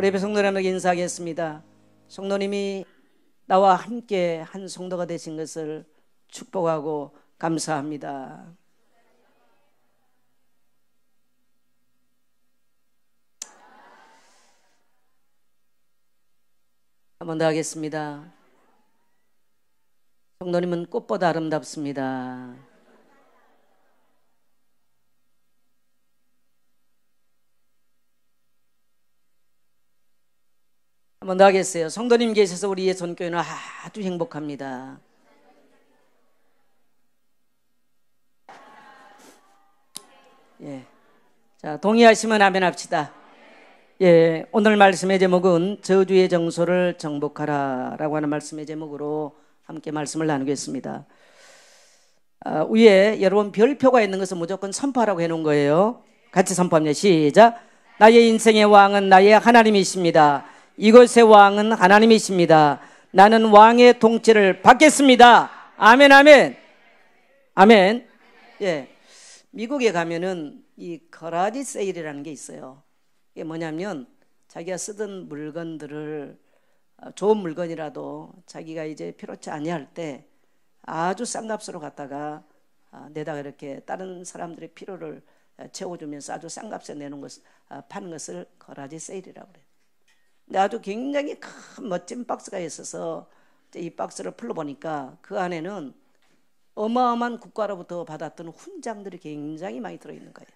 우리 예배 성도님에게 인사하겠습니다. 성도님이 나와 함께 한 성도가 되신 것을 축복하고 감사합니다. 한 번 더 하겠습니다. 성도님은 꽃보다 아름답습니다. 한 번 더 하겠어요. 성도님 계셔서 우리의 전교회는 아주 행복합니다. 예. 자, 동의하시면 아멘 합시다. 예, 오늘 말씀의 제목은 저주의 정소를 정복하라 라고 하는 말씀의 제목으로 함께 말씀을 나누겠습니다. 위에 여러분 별표가 있는 것은 무조건 선포하라고 해놓은 거예요. 같이 선포합니다. 시작. 나의 인생의 왕은 나의 하나님이십니다. 이곳의 왕은 하나님이십니다. 나는 왕의 통치를 받겠습니다. 아멘, 아멘, 아멘. 예, 미국에 가면은 이 거라지 세일이라는 게 있어요. 이게 뭐냐면 자기가 쓰던 물건들을 좋은 물건이라도 자기가 이제 필요치 아니할 때 아주 싼 값으로 갖다가 내다가 이렇게 다른 사람들의 필요를 채워주면서 아주 싼 값에 내놓은 것을 파는 것을 거라지 세일이라고 그래요. 근데 아주 굉장히 큰 멋진 박스가 있어서 이 박스를 풀어보니까 그 안에는 어마어마한 국가로부터 받았던 훈장들이 굉장히 많이 들어있는 거예요.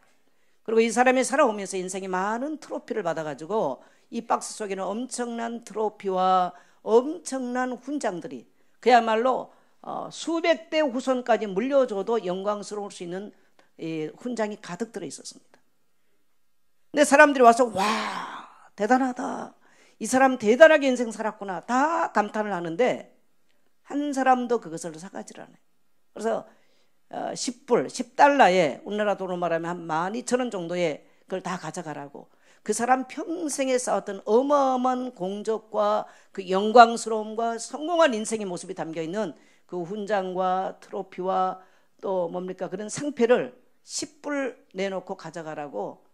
그리고 이 사람이 살아오면서 인생에 많은 트로피를 받아가지고 이 박스 속에는 엄청난 트로피와 엄청난 훈장들이 그야말로 수백 대 후손까지 물려줘도 영광스러울 수 있는 이 훈장이 가득 들어있었습니다. 근데 사람들이 와서 와 대단하다, 이 사람 대단하게 인생 살았구나 다 감탄을 하는데 한 사람도 그것을 사가지를 않아요. 그래서 10불, 10달러에 우리나라 돈으로 말하면 한 12,000원 정도에 그걸 다 가져가라고, 그 사람 평생에 쌓았던 어마어마한 공적과 그 영광스러움과 성공한 인생의 모습이 담겨있는 그 훈장과 트로피와 또 뭡니까 그런 상패를 10불 내놓고 가져가라고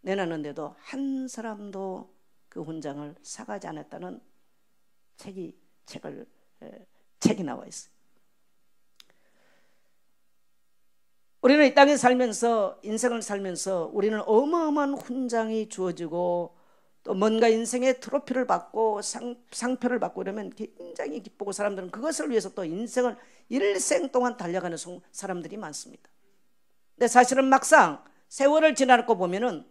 내놨는데도 한 사람도 그 훈장을 사가지 않았다는 책이 나와 있어요. 우리는 이 땅에 살면서 인생을 살면서 우리는 어마어마한 훈장이 주어지고 또 뭔가 인생의 트로피를 받고 상표를 받고 이러면 굉장히 기쁘고 사람들은 그것을 위해서 또 인생을 일생 동안 달려가는 사람들이 많습니다. 근데 사실은 막상 세월을 지나고 보면은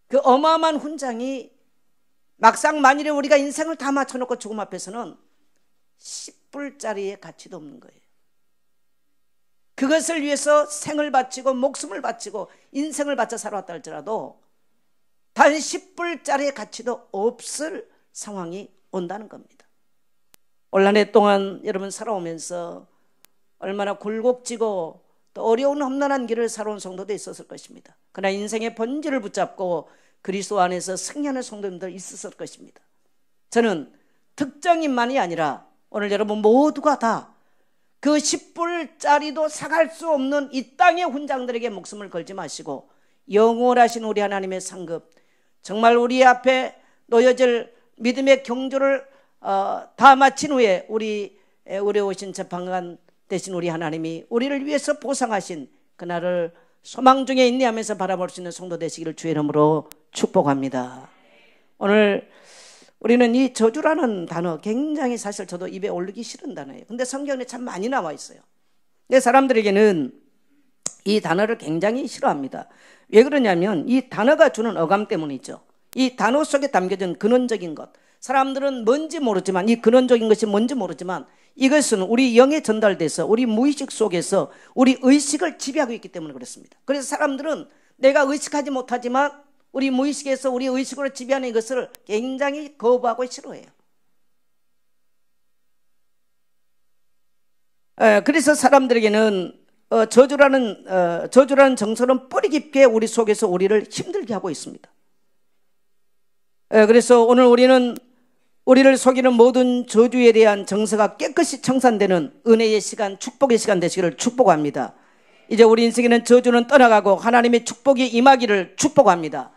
그 어마어마한 훈장이 막상 만일에 우리가 인생을 다 맞춰놓고 죽음 앞에서는 10불짜리의 가치도 없는 거예요. 그것을 위해서 생을 바치고 목숨을 바치고 인생을 바쳐 살아왔다 할지라도 단 10불짜리의 가치도 없을 상황이 온다는 겁니다. 올 한 해 동안 여러분 살아오면서 얼마나 굴곡지고 또 어려운 험난한 길을 살아온 성도도 있었을 것입니다. 그러나 인생의 본질을 붙잡고 그리스도 안에서 승리하는 성도님들 있었을 것입니다. 저는 특정인만이 아니라 오늘 여러분 모두가 다 그 10불짜리도 사갈 수 없는 이 땅의 훈장들에게 목숨을 걸지 마시고 영원하신 우리 하나님의 상급, 정말 우리 앞에 놓여질 믿음의 경주를 다 마친 후에 우리 오신 재판관 되신 우리 하나님이 우리를 위해서 보상하신 그날을 소망 중에 인내하면서 바라볼 수 있는 성도 되시기를 주의 이름으로 축복합니다. 오늘 우리는 이 저주라는 단어 굉장히 사실 저도 입에 올리기 싫은 단어예요. 근데 성경에 참 많이 나와 있어요. 근데 사람들에게는 이 단어를 굉장히 싫어합니다. 왜 그러냐면 이 단어가 주는 어감 때문이죠. 이 단어 속에 담겨진 근원적인 것, 사람들은 뭔지 모르지만 이 근원적인 것이 뭔지 모르지만 이것은 우리 영에 전달돼서 우리 무의식 속에서 우리 의식을 지배하고 있기 때문에 그렇습니다. 그래서 사람들은 내가 의식하지 못하지만 우리 무의식에서 우리 의식으로 지배하는 이것을 굉장히 거부하고 싫어해요. 그래서 사람들에게는 저주라는 정서는 뿌리 깊게 우리 속에서 우리를 힘들게 하고 있습니다. 그래서 오늘 우리는 우리를 속이는 모든 저주에 대한 정서가 깨끗이 청산되는 은혜의 시간, 축복의 시간 되시기를 축복합니다. 이제 우리 인생에는 저주는 떠나가고 하나님의 축복이 임하기를 축복합니다.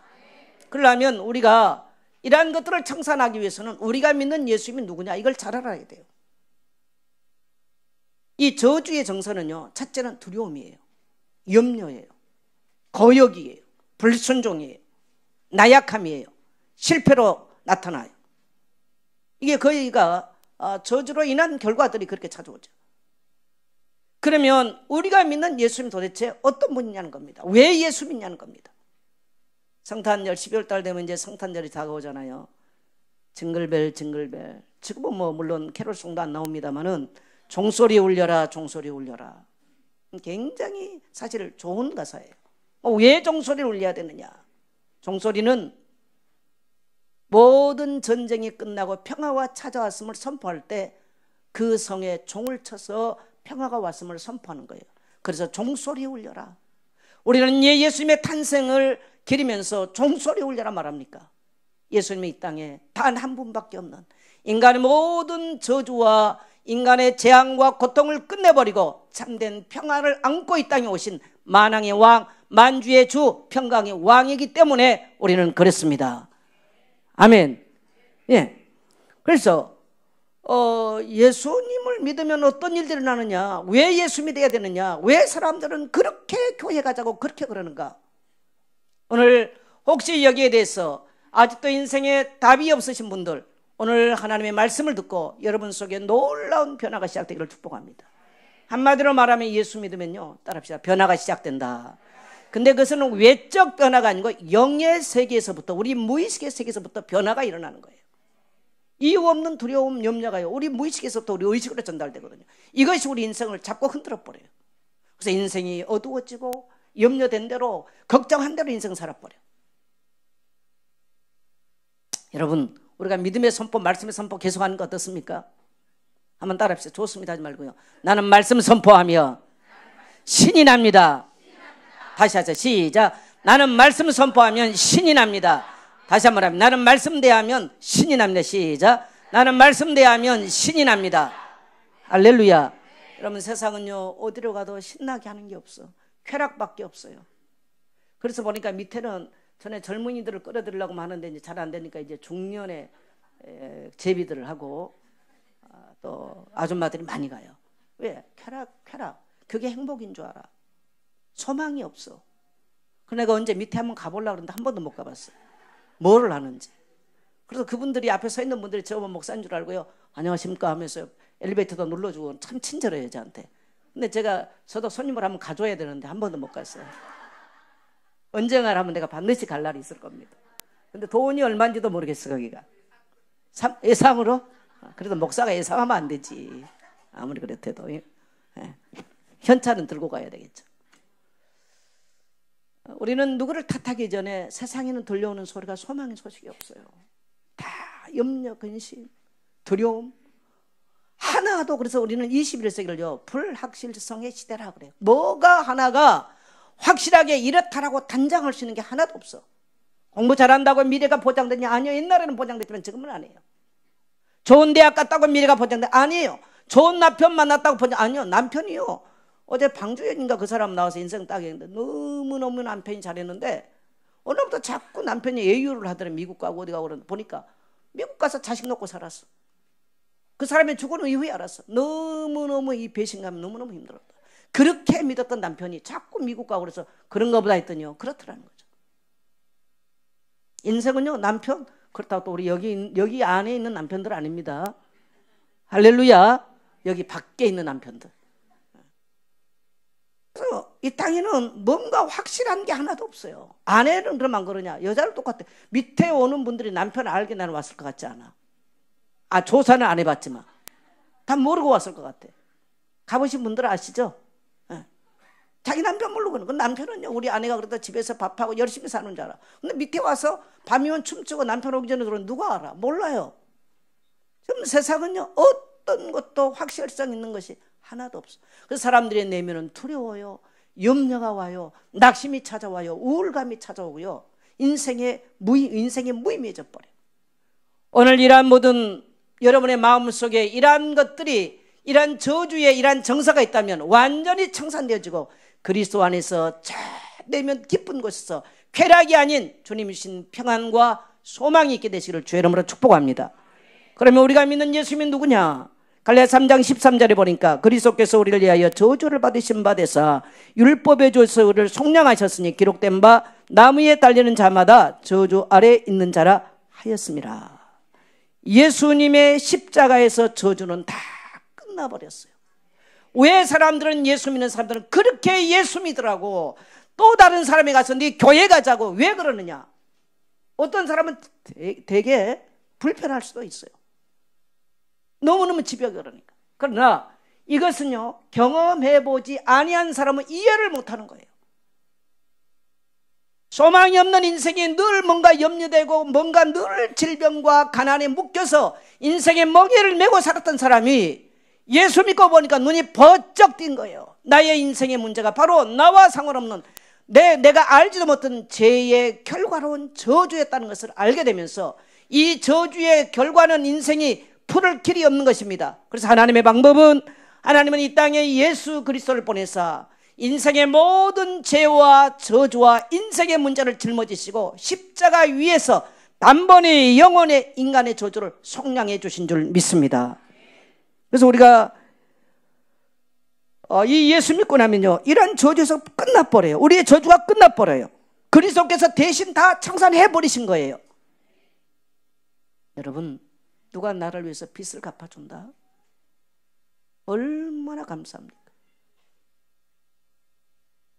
그러려면 우리가 이러한 것들을 청산하기 위해서는 우리가 믿는 예수님이 누구냐 이걸 잘 알아야 돼요. 이 저주의 정서는요, 첫째는 두려움이에요, 염려예요, 거역이에요, 불순종이에요, 나약함이에요, 실패로 나타나요. 이게 거의가 저주로 인한 결과들이 그렇게 찾아오죠. 그러면 우리가 믿는 예수님 도대체 어떤 분이냐는 겁니다. 왜 예수님이냐는 겁니다. 성탄절 12월 달 되면 이제 성탄절이 다가오잖아요. 징글벨 징글벨. 지금은 뭐 물론 캐롤송도 안 나옵니다만은 종소리 울려라 종소리 울려라. 굉장히 사실 좋은 가사예요. 왜 종소리를 울려야 되느냐? 종소리는 모든 전쟁이 끝나고 평화가 찾아왔음을 선포할 때 그 성에 종을 쳐서 평화가 왔음을 선포하는 거예요. 그래서 종소리 울려라. 우리는 예수님의 탄생을 기리면서 종소리 울려라 말합니까? 예수님이 이 땅에 단 한 분밖에 없는, 인간의 모든 저주와 인간의 재앙과 고통을 끝내버리고 참된 평화를 안고 이 땅에 오신 만왕의 왕, 만주의 주, 평강의 왕이기 때문에 우리는 그랬습니다. 아멘. 예. 그래서 예수님을 믿으면 어떤 일들이 나느냐, 왜 예수 믿어야 되느냐, 왜 사람들은 그렇게 교회 가자고 그렇게 그러는가. 오늘 혹시 여기에 대해서 아직도 인생에 답이 없으신 분들, 오늘 하나님의 말씀을 듣고 여러분 속에 놀라운 변화가 시작되기를 축복합니다. 한마디로 말하면 예수 믿으면요, 따라합시다, 변화가 시작된다. 근데 그것은 외적 변화가 아니고 영의 세계에서부터, 우리 무의식의 세계에서부터 변화가 일어나는 거예요. 이유 없는 두려움, 염려가요, 우리 무의식에서부터 우리 의식으로 전달되거든요. 이것이 우리 인생을 자꾸 흔들어 버려요. 그래서 인생이 어두워지고 염려된 대로, 걱정한 대로 인생 살아버려. 여러분, 우리가 믿음의 선포, 말씀의 선포 계속하는 거 어떻습니까? 한번 따라합시다. 좋습니다 하지 말고요. 나는 말씀 선포하며 신이 납니다. 다시 하자. 시작. 나는 말씀 선포하면 신이 납니다. 다시 한번 합니다. 나는 말씀 대하면 신이 납니다. 시작. 나는 말씀 대하면 신이 납니다. 할렐루야. 여러분, 세상은요, 어디로 가도 신나게 하는 게 없어. 쾌락밖에 없어요. 그래서 보니까 밑에는 전에 젊은이들을 끌어들이려고 하는데 이제 잘 안 되니까 이제 중년의 제비들을 하고 또 아줌마들이 많이 가요. 왜? 쾌락. 그게 행복인 줄 알아. 소망이 없어. 그래서 내가 언제 밑에 한번 가보려고 그러는데 한 번도 못 가봤어요. 뭐를 하는지. 그래서 그분들이 앞에 서 있는 분들이 저만 목사인 줄 알고요, 안녕하십니까 하면서 엘리베이터도 눌러주고 참 친절해요 저한테. 근데 저도 손님을 한번 가줘야 되는데 한 번도 못 갔어요. 언젠가 하면 내가 반드시 갈 날이 있을 겁니다. 근데 돈이 얼마인지도 모르겠어 거기가. 예상으로? 그래도 목사가 예상하면 안 되지. 아무리 그렇대도. 예. 현찰은 들고 가야 되겠죠. 우리는 누구를 탓하기 전에 세상에는 들려오는 소리가 소망의 소식이 없어요. 다 염려, 근심, 두려움. 하나도. 그래서 우리는 21세기를요 불확실성의 시대라 그래요. 뭐가 하나가 확실하게 이렇다라고 단정할 수 있는 게 하나도 없어. 공부 잘한다고 미래가 보장되냐? 아니요. 옛날에는 보장됐지만 지금은 아니에요. 좋은 대학 갔다고 미래가 보장돼? 아니에요. 좋은 남편 만났다고 보장? 아니요. 남편이요, 어제 방주연인가 그 사람 나와서 인생 따겠는데 너무너무 남편이 잘했는데 오늘부터 자꾸 남편이 예유를 하더래. 미국 가고 어디 가고 그러는데 보니까 미국 가서 자식 놓고 살았어. 그 사람이 죽은 이후에 알았어. 너무너무 이 배신감이 너무너무 힘들었다. 그렇게 믿었던 남편이 자꾸 미국 가고 그래서 그런가 보다 했더니요, 그렇더라는 거죠. 인생은요, 남편, 그렇다고 또 우리 여기 안에 있는 남편들 아닙니다. 할렐루야. 여기 밖에 있는 남편들. 그래서 이 땅에는 뭔가 확실한 게 하나도 없어요. 아내는 그러면 안 그러냐? 여자를 똑같아. 밑에 오는 분들이 남편을 알게 나는 왔을 것 같지 않아? 조사는 안 해봤지만 다 모르고 왔을 것 같아. 가보신 분들 아시죠? 네. 자기 남편 모르고. 그 남편은요, 우리 아내가 그러다 집에서 밥하고 열심히 사는 줄 알아. 근데 밑에 와서 밤이면 춤추고 남편 오기 전에 들어오면 누가 알아? 몰라요. 지금 세상은요, 어떤 것도 확실성 있는 것이 하나도 없어. 그래서 사람들의 내면은 두려워요, 염려가 와요, 낙심이 찾아와요, 우울감이 찾아오고요, 인생이 무의미해져 버려요. 오늘 이러한 모든 여러분의 마음속에 이러한 것들이, 이러한 저주에 이러한 정서가 있다면 완전히 청산되어지고 그리스도 안에서 저 내면 깊은 곳에서 쾌락이 아닌 주님이신 평안과 소망이 있게 되시기를 주의 이름으로 축복합니다. 그러면 우리가 믿는 예수님이 누구냐? 갈라디아 3장 13절에 보니까 그리스도께서 우리를 위하여 저주를 받으신 바 되사 율법의 저주를 속량하셨으니 기록된 바 나무에 달리는 자마다 저주 아래 있는 자라 하였습니다. 예수님의 십자가에서 저주는 다 끝나버렸어요. 왜 사람들은 예수 믿는 사람들은 그렇게 예수 믿으라고 또 다른 사람이 가서 네 교회 가자고 왜 그러느냐? 어떤 사람은 되게 불편할 수도 있어요. 너무너무 집요하게 그러니까. 그러나 이것은요, 경험해보지 아니한 사람은 이해를 못하는 거예요. 소망이 없는 인생이 늘 뭔가 염려되고 뭔가 늘 질병과 가난에 묶여서 인생의 멍에를 메고 살았던 사람이 예수 믿고 보니까 눈이 번쩍 띈 거예요. 나의 인생의 문제가 바로 나와 상관없는 내가 알지도 못한 죄의 결과로운 저주였다는 것을 알게 되면서 이 저주의 결과는 인생이 풀을 길이 없는 것입니다. 그래서 하나님의 방법은 하나님은 이 땅에 예수 그리스도를 보내사 인생의 모든 죄와 저주와 인생의 문제를 짊어지시고 십자가 위에서 단번에 영혼의 인간의 저주를 속량해 주신 줄 믿습니다. 그래서 우리가 이 예수 믿고 나면요, 이런 저주에서 끝나버려요. 우리의 저주가 끝나버려요. 그리스도께서 대신 다 청산해 버리신 거예요. 여러분, 누가 나를 위해서 빚을 갚아준다? 얼마나 감사합니까?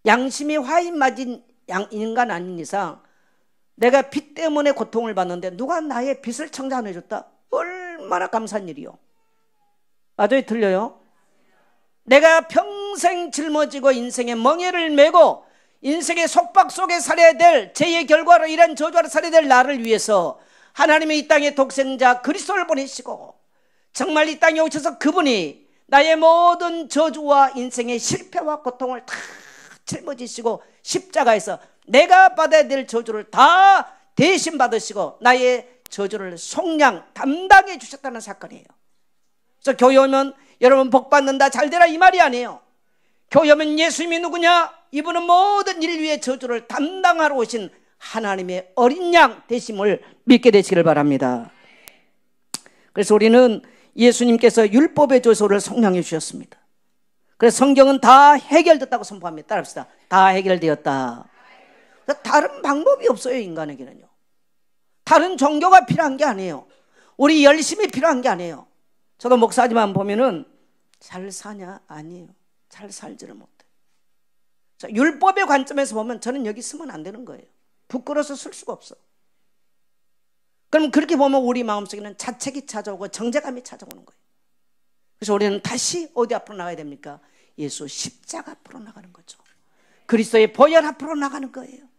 양심이 화인 맞은 인간 아닌 이상 내가 빚 때문에 고통을 받는데 누가 나의 빚을 청산해 줬다? 얼마나 감사한 일이요. 맞아요? 틀려요? 내가 평생 짊어지고 인생의 멍에를 메고 인생의 속박 속에 살아야 될 죄의 결과로 이런 저주로 살아야 될 나를 위해서 하나님의 이 땅의 독생자 그리스도를 보내시고 정말 이 땅에 오셔서 그분이 나의 모든 저주와 인생의 실패와 고통을 다 짊어지시고 십자가에서 내가 받아야 될 저주를 다 대신 받으시고 나의 저주를 속량 담당해 주셨다는 사건이에요. 그래서 교회 오면 여러분 복 받는다 잘되라 이 말이 아니에요. 교회 오면 예수님이 누구냐? 이분은 모든 일 위의 저주를 담당하러 오신 하나님의 어린 양 되심을 믿게 되시기를 바랍니다. 그래서 우리는 예수님께서 율법의 저주를 속량해 주셨습니다. 그래서 성경은 다 해결됐다고 선포합니다. 따라합시다. 다 해결되었다. 다른 방법이 없어요. 인간에게는요. 다른 종교가 필요한 게 아니에요. 우리 열심히 필요한 게 아니에요. 저도 목사지만 보면은 잘 사냐? 아니에요. 잘 살지를 못해. 자, 율법의 관점에서 보면 저는 여기 쓰면 안 되는 거예요. 부끄러워서 쓸 수가 없어. 그럼 그렇게 보면 우리 마음속에는 자책이 찾아오고 정죄감이 찾아오는 거예요. 그래서 우리는 다시 어디 앞으로 나가야 됩니까? 예수 십자가 앞으로 나가는 거죠. 그리스도의 보혈 앞으로 나가는 거예요.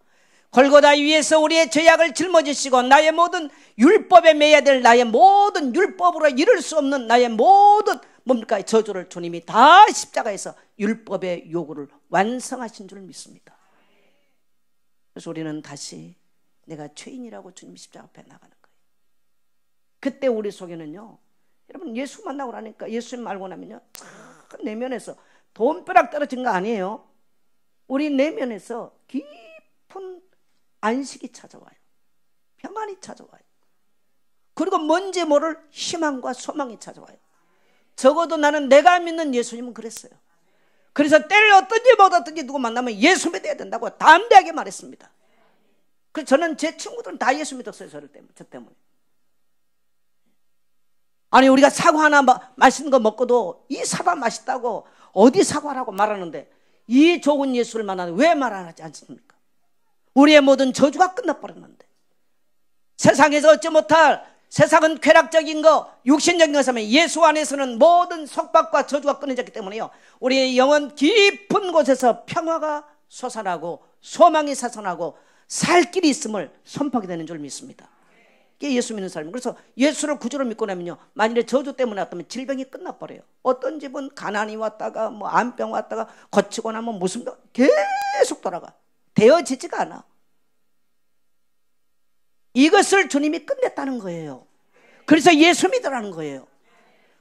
골고다 위에서 우리의 죄악을 짊어지시고 나의 모든 율법에 매야 될 나의 모든 율법으로 이룰 수 없는 나의 모든 뭡니까? 저주를 주님이 다 십자가에서 율법의 요구를 완성하신 줄 믿습니다. 그래서 우리는 다시 내가 죄인이라고 주님 십자가 앞에 나가는 거예요. 그때 우리 속에는요, 여러분 예수 만나고 나니까 예수님 알고 나면요, 내면에서 돈벼락 떨어진 거 아니에요. 우리 내면에서 깊은 안식이 찾아와요. 평안이 찾아와요. 그리고 뭔지 모를 희망과 소망이 찾아와요. 적어도 나는 내가 믿는 예수님은 그랬어요. 그래서 때를 어떤지 못 어떤지 누구 만나면 예수 믿어야 된다고 담대하게 말했습니다. 그래서 저는 제 친구들은 다 예수 믿었어요. 저 때문에. 아니 우리가 사과 하나 맛있는 거 먹고도 이 사과 맛있다고 어디 사과라고 말하는데 이 좋은 예수를 만나는 왜 말 안 하지 않습니까? 우리의 모든 저주가 끝나버렸는데 세상에서 얻지 못할 세상은 쾌락적인 거 육신적인 것이면 예수 안에서는 모든 속박과 저주가 끊어졌기 때문에요, 우리의 영혼 깊은 곳에서 평화가 솟아나고 소망이 솟아나고 살 길이 있음을 선포하게 되는 줄 믿습니다. 이게 예수 믿는 사람이에요. 그래서 예수를 구주로 믿고 나면요, 만일에 저주 때문에 왔다면 질병이 끝나버려요. 어떤 집은 가난이 왔다가 뭐 암병 왔다가 거치고 나면 무슨 병 계속 돌아가. 되어지지가 않아. 이것을 주님이 끝냈다는 거예요. 그래서 예수 믿으라는 거예요.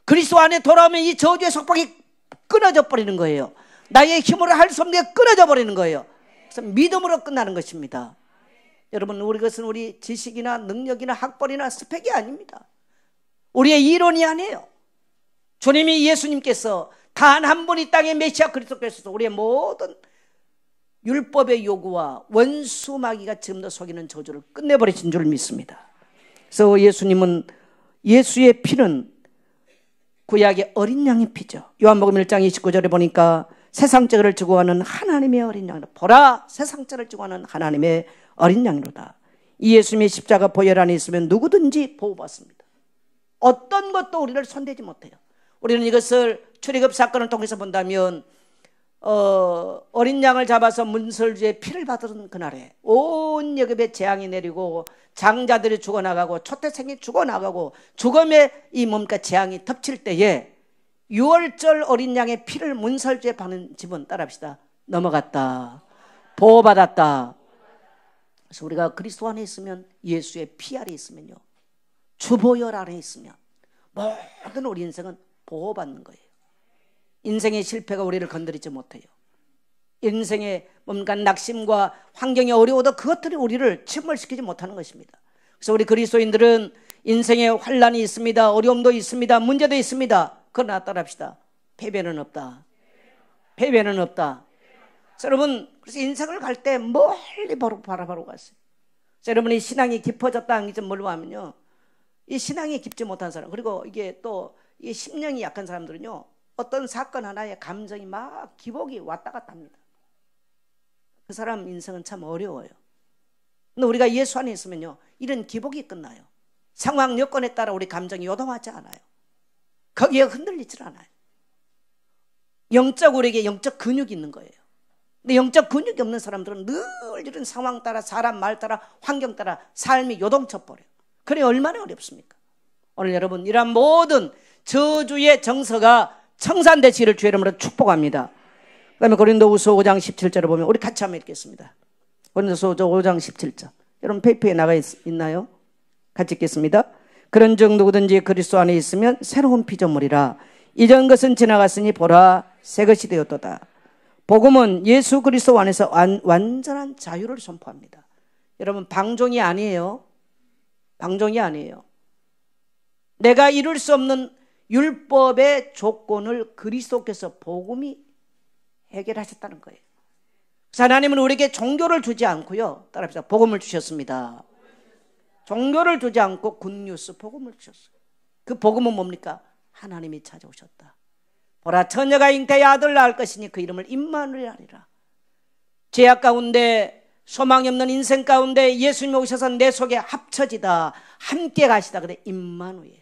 그리스도 안에 돌아오면 이 저주의 속박이 끊어져 버리는 거예요. 나의 힘으로 할 수 없는 게 끊어져 버리는 거예요. 그래서 믿음으로 끝나는 것입니다. 여러분, 우리 것은 우리 지식이나 능력이나 학벌이나 스펙이 아닙니다. 우리의 이론이 아니에요. 주님이 예수님께서 단 한 분이 땅의 메시아 그리스도께서 우리의 모든 율법의 요구와 원수 마귀가 지금도 속이는 저주를 끝내버리신 줄 믿습니다. 그래서 예수님은, 예수의 피는 구약의 어린 양의 피죠. 요한복음 1장 29절에 보니까 세상 죄를 지고 가는 하나님의 어린 양이라. 보라, 세상 죄를 지고 가는 하나님의 어린 양이로다. 이 예수님의 십자가 보혈 안에 있으면 누구든지 보호받습니다. 어떤 것도 우리를 손대지 못해요. 우리는 이것을 출애굽 사건을 통해서 본다면 어린 양을 잡아서 문설주의 피를 받은 그날에 온 여급에 재앙이 내리고 장자들이 죽어나가고 초태생이 죽어나가고 죽음의 이 몸과 재앙이 덮칠 때에 6월절 어린 양의 피를 문설주에 받는 집은, 따라합시다, 넘어갔다, 보호받았다. 그래서 우리가 그리스도 안에 있으면, 예수의 피 아래 있으면요, 주보혈 안에 있으면 모든 우리 인생은 보호받는 거예요. 인생의 실패가 우리를 건드리지 못해요. 인생의 뭔가 낙심과 환경이 어려워도 그것들이 우리를 침몰시키지 못하는 것입니다. 그래서 우리 그리스도인들은 인생의 환난이 있습니다. 어려움도 있습니다. 문제도 있습니다. 그러나 따라합시다, 패배는 없다. 패배는 없다. 여러분, 그래서 인생을 갈 때 멀리 바라보고 갔어요. 여러분이 신앙이 깊어졌다 한 게 좀 뭘로 하면요, 이 신앙이 깊지 못한 사람, 그리고 이게 또 이 심령이 약한 사람들은요, 어떤 사건 하나에 감정이 막 기복이 왔다 갔다 합니다. 그 사람 인생은 참 어려워요. 근데 우리가 예수 안에 있으면요, 이런 기복이 끝나요. 상황 여건에 따라 우리 감정이 요동하지 않아요. 거기에 흔들리질 않아요. 영적, 우리에게 영적 근육이 있는 거예요. 근데 영적 근육이 없는 사람들은 늘 이런 상황 따라, 사람 말 따라, 환경 따라 삶이 요동쳐 버려요. 그래 얼마나 어렵습니까? 오늘 여러분, 이러한 모든 저주의 정서가 청산되시기를 주의 이름으로 축복합니다. 그 다음에 고린도후서 5장 17절을 보면, 우리 같이 한번 읽겠습니다. 고린도후서 5장 17절. 여러분 페이퍼에 나가 있나요? 같이 읽겠습니다. 그런즉 누구든지 그리스도 안에 있으면 새로운 피조물이라. 이전 것은 지나갔으니 보라, 새 것이 되었도다. 복음은 예수 그리스도 안에서 완전한 자유를 선포합니다. 여러분, 방종이 아니에요. 방종이 아니에요. 내가 이룰 수 없는 율법의 조건을 그리스도께서, 복음이 해결하셨다는 거예요. 그래서 하나님은 우리에게 종교를 주지 않고요, 따라합시다, 복음을 주셨습니다. 종교를 주지 않고 굿뉴스, 복음을 주셨어요. 그 복음은 뭡니까? 하나님이 찾아오셨다. 보라, 처녀가 잉태의 아들 낳을 것이니 그 이름을 임마누엘 하리라. 죄악 가운데, 소망이 없는 인생 가운데 예수님이 오셔서 내 속에 합쳐지다, 함께 가시다. 그래, 임마누엘.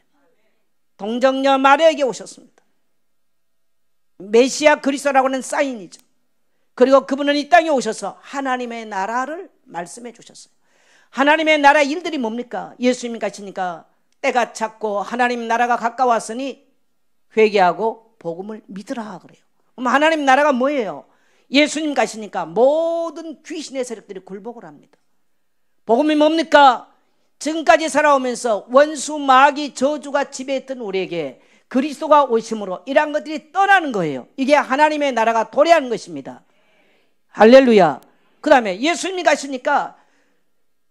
동정녀 마리아에게 오셨습니다. 메시아 그리스도라고 하는 사인이죠. 그리고 그분은 이 땅에 오셔서 하나님의 나라를 말씀해 주셨어요. 하나님의 나라 일들이 뭡니까? 예수님이 가시니까 때가 찼고 하나님 나라가 가까웠으니 회개하고 복음을 믿으라 그래요. 그럼 하나님 나라가 뭐예요? 예수님 가시니까 모든 귀신의 세력들이 굴복을 합니다. 복음이 뭡니까? 지금까지 살아오면서 원수, 마귀, 저주가 지배했던 우리에게 그리스도가 오심으로 이러한 것들이 떠나는 거예요. 이게 하나님의 나라가 도래하는 것입니다. 할렐루야. 그 다음에 예수님이 가시니까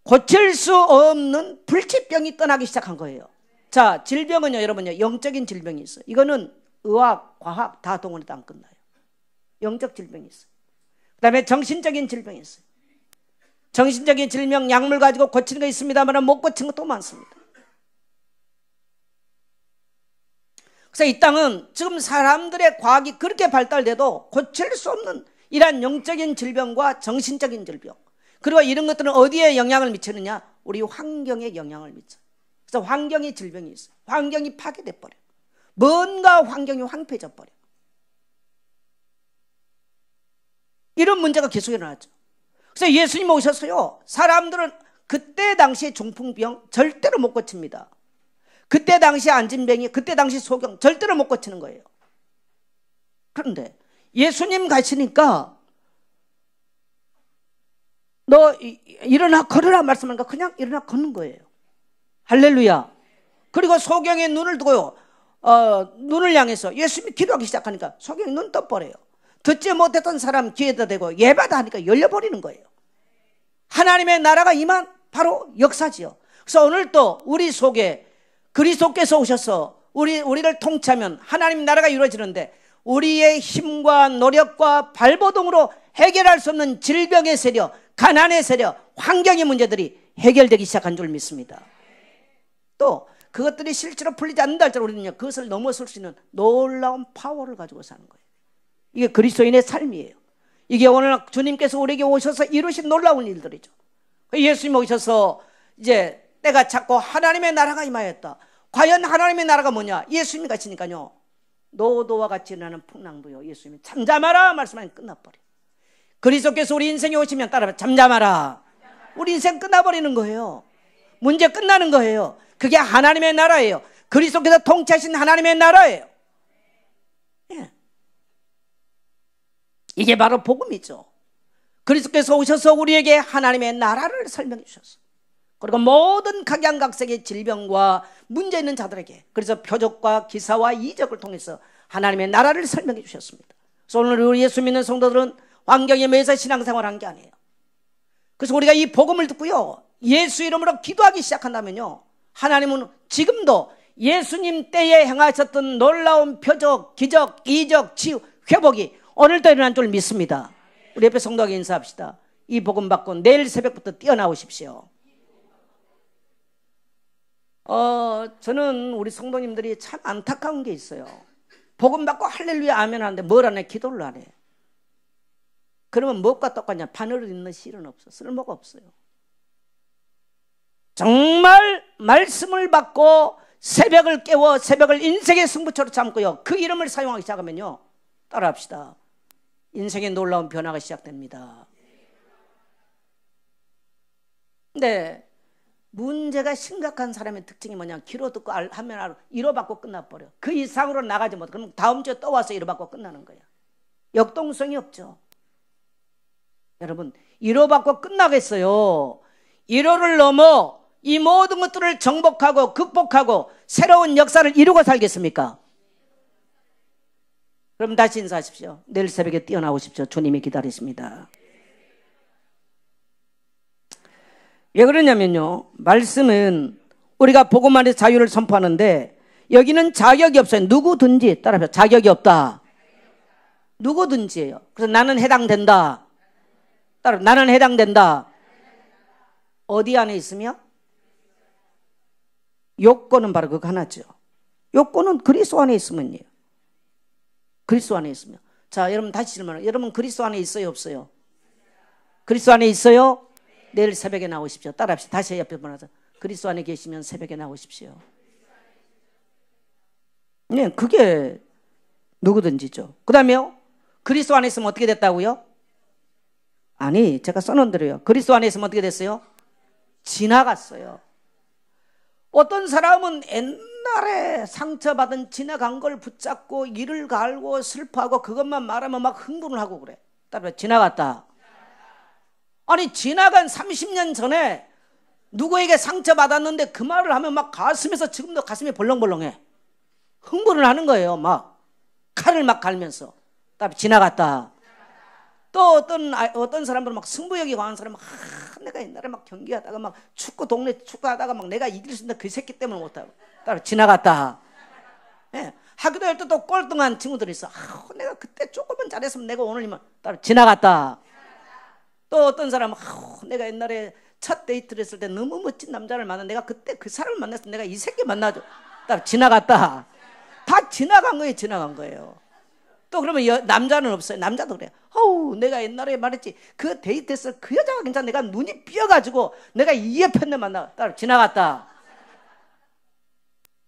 고칠 수 없는 불치병이 떠나기 시작한 거예요. 자, 질병은요, 여러분요, 영적인 질병이 있어요. 이거는 의학, 과학 다 동원해도 안 끝나요. 영적 질병이 있어요. 그 다음에 정신적인 질병이 있어요. 정신적인 질병, 약물 가지고 고치는 거 있습니다만 못 고치는 것도 많습니다. 그래서 이 땅은 지금 사람들의 과학이 그렇게 발달돼도 고칠 수 없는 이러한 영적인 질병과 정신적인 질병, 그리고 이런 것들은 어디에 영향을 미치느냐? 우리 환경에 영향을 미쳐요. 그래서 환경에 질병이 있어요. 환경이 파괴돼 버려요. 뭔가 환경이 황폐해져 버려요. 이런 문제가 계속 일어나죠. 그래서 예수님 오셨어요. 사람들은 그때 당시에 중풍병 절대로 못 고칩니다. 그때 당시 안진병이, 그때 당시 소경 절대로 못 고치는 거예요. 그런데 예수님 가시니까 너 일어나 걸으라 말씀하니까 그냥 일어나 걷는 거예요. 할렐루야. 그리고 소경의 눈을 두고요, 눈을 향해서 예수님이 기도하기 시작하니까 소경이 눈 떠버려요. 듣지 못했던 사람 귀에다 대고 예받아 하니까 열려버리는 거예요. 하나님의 나라가 임한 바로 역사지요. 그래서 오늘 또 우리 속에 그리스도께서 오셔서 우리를 통치하면 하나님 나라가 이루어지는데, 우리의 힘과 노력과 발버둥으로 해결할 수 없는 질병의 세력, 가난의 세력, 환경의 문제들이 해결되기 시작한 줄 믿습니다. 또 그것들이 실제로 풀리지 않는다 할지라도 우리는요, 그것을 넘어설 수 있는 놀라운 파워를 가지고 사는 거예요. 이게 그리스도인의 삶이에요. 이게 오늘 주님께서 우리에게 오셔서 이루신 놀라운 일들이죠. 예수님 오셔서 이제 때가 찼고 하나님의 나라가 임하였다. 과연 하나님의 나라가 뭐냐? 예수님이 가시니까요, 노도와 같이 일어나는 풍랑도요, 예수님이 잠잠하라 말씀하면 끝나버려. 그리스도께서 우리 인생에 오시면 따라봐, 잠잠하라. 우리 인생 끝나버리는 거예요. 문제 끝나는 거예요. 그게 하나님의 나라예요. 그리스도께서 통치하신 하나님의 나라예요. 예. 이게 바로 복음이죠. 그리스도께서 오셔서 우리에게 하나님의 나라를 설명해 주셨어요. 그리고 모든 각양각색의 질병과 문제 있는 자들에게, 그래서 표적과 기사와 이적을 통해서 하나님의 나라를 설명해 주셨습니다. 그래서 오늘 우리 예수 믿는 성도들은 환경에 매여서 신앙생활한 게 아니에요. 그래서 우리가 이 복음을 듣고요, 예수 이름으로 기도하기 시작한다면요, 하나님은 지금도 예수님 때에 행하셨던 놀라운 표적, 기적, 이적, 치유, 회복이 오늘도 일어난 줄 믿습니다. 우리 옆에 성도에게 인사합시다. 이 복음 받고 내일 새벽부터 뛰어나오십시오. 저는 우리 성도님들이 참 안타까운 게 있어요. 복음 받고 할렐루야 아멘 하는데 뭘 안 해? 기도를 안 해. 그러면 무엇과 똑같냐? 바늘을 잇는 실은 없어. 쓸모가 없어요. 정말 말씀을 받고 새벽을 깨워 새벽을 인생의 승부처로 삼고요, 그 이름을 사용하기 시작하면요, 따라합시다. 인생의 놀라운 변화가 시작됩니다. 근데 문제가 심각한 사람의 특징이 뭐냐? 기도 듣고 하면 알아. 위로받고 끝나버려. 그 이상으로 나가지 못해. 그럼 다음 주에 또 와서 위로받고 끝나는 거야. 역동성이 없죠. 여러분, 위로받고 끝나겠어요? 위로를 넘어 이 모든 것들을 정복하고 극복하고 새로운 역사를 이루고 살겠습니까? 그럼 다시 인사하십시오. 내일 새벽에 뛰어나오십시오. 주님이 기다리십니다. 왜 그러냐면요, 말씀은 우리가 복음 안에서 자유를 선포하는데 여기는 자격이 없어요. 누구든지, 따라합시다. 자격이 없다. 누구든지예요. 그래서 나는 해당된다. 따라, 나는 해당된다. 어디 안에 있으며? 요건은 바로 그거 하나죠. 요건은 그리스도 안에 있으면요. 그리스도 안에 있으면. 자, 여러분 다시 질문해요. 여러분 그리스도 안에 있어요, 없어요? 그리스도 안에 있어요? 내일 새벽에 나오십시오. 따라합시다. 다시 옆에 보내서 그리스도 안에 계시면 새벽에 나오십시오. 네, 그게 누구든지죠. 그 다음에요, 그리스도 안에 있으면 어떻게 됐다고요? 아니, 제가 써놓은 대로요. 그리스도 안에 있으면 어떻게 됐어요? 지나갔어요. 어떤 사람은 옛날에 상처받은 지나간 걸 붙잡고 이를 갈고 슬퍼하고 그것만 말하면 막 흥분을 하고 그래. 따라서 지나갔다. 아니, 지나간 30년 전에 누구에게 상처받았는데 그 말을 하면 막 가슴에서 지금도 가슴이 벌렁벌렁해. 흥분을 하는 거예요. 막 칼을 막 갈면서. 따라서 지나갔다. 또 어떤 사람들은 막 승부욕이 강한 사람은 내가 옛날에 막 경기하다가 막 동네 축구하다가 막 내가 이길 수 있는데 그 새끼 때문에 못하고. 따라 지나갔다. 예. 학교 다닐 때 또 꼴등한 친구들이 있어. 내가 그때 조금만 잘했으면 내가 오늘이면. 따라 지나갔다. 또 어떤 사람은 내가 옛날에 첫 데이트를 했을 때 너무 멋진 남자를 만났는데 내가 그때 그 사람을 만났을 내가 이 새끼 만나줘. 따라 지나갔다. 다 지나간 거예요. 지나간 거예요. 또 그러면 남자는 없어요. 남자도 그래요. 내가 옛날에 말했지, 그 데이트에서 그 여자가 괜찮아. 내가 눈이 삐어가지고 내가 이에 편데 만나. 따라 지나갔다.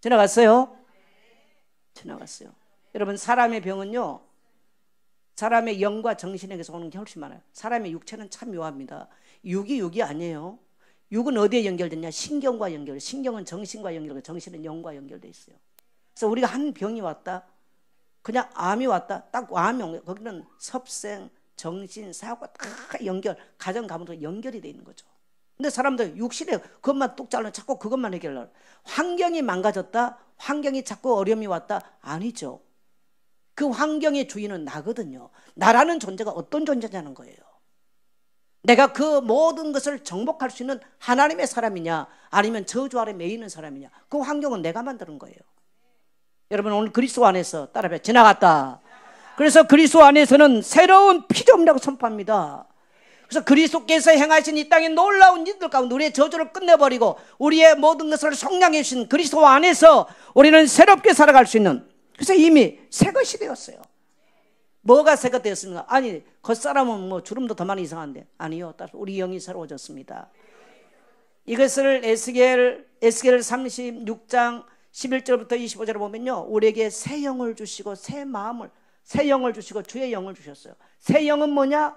지나갔어요? 지나갔어요. 여러분, 사람의 병은요, 사람의 영과 정신에게서 오는 게 훨씬 많아요. 사람의 육체는 참 묘합니다. 육이 아니에요. 육은 어디에 연결되냐? 신경과 연결. 신경은 정신과 연결되고 정신은 영과 연결돼 있어요. 그래서 우리가 한 병이 왔다, 그냥 암이 왔다, 딱 암이 온 거예요. 거기는 섭생, 정신, 사고가 다 연결, 가정 가문도 연결이 돼 있는 거죠. 근데 사람들 육신에 그것만 뚝 잘라 자꾸 그것만 해결하려. 환경이 망가졌다, 환경이 자꾸 어려움이 왔다, 아니죠. 그 환경의 주인은 나거든요. 나라는 존재가 어떤 존재냐는 거예요. 내가 그 모든 것을 정복할 수 있는 하나님의 사람이냐, 아니면 저주 아래 매이는 사람이냐, 그 환경은 내가 만드는 거예요. 여러분, 오늘 그리스도 안에서 따라해, 지나갔다. 그래서 그리스도 안에서는 새로운 피조물이라고 선포합니다. 그래서 그리스도께서 행하신 이 땅의 놀라운 일들 가운데 우리의 저주를 끝내버리고 우리의 모든 것을 속량해 주신 그리스도 안에서 우리는 새롭게 살아갈 수 있는, 그래서 이미 새 것이 되었어요. 뭐가 새 것 되었습니까? 아니, 겉사람은 뭐 주름도 더 많이 이상한데, 아니요, 따라서 우리 영이 새로워졌습니다. 이것을 에스겔 36장 11절부터 25절을 보면요, 우리에게 새 영을 주시고 새 마음을, 새 영을 주시고 주의 영을 주셨어요. 새 영은 뭐냐?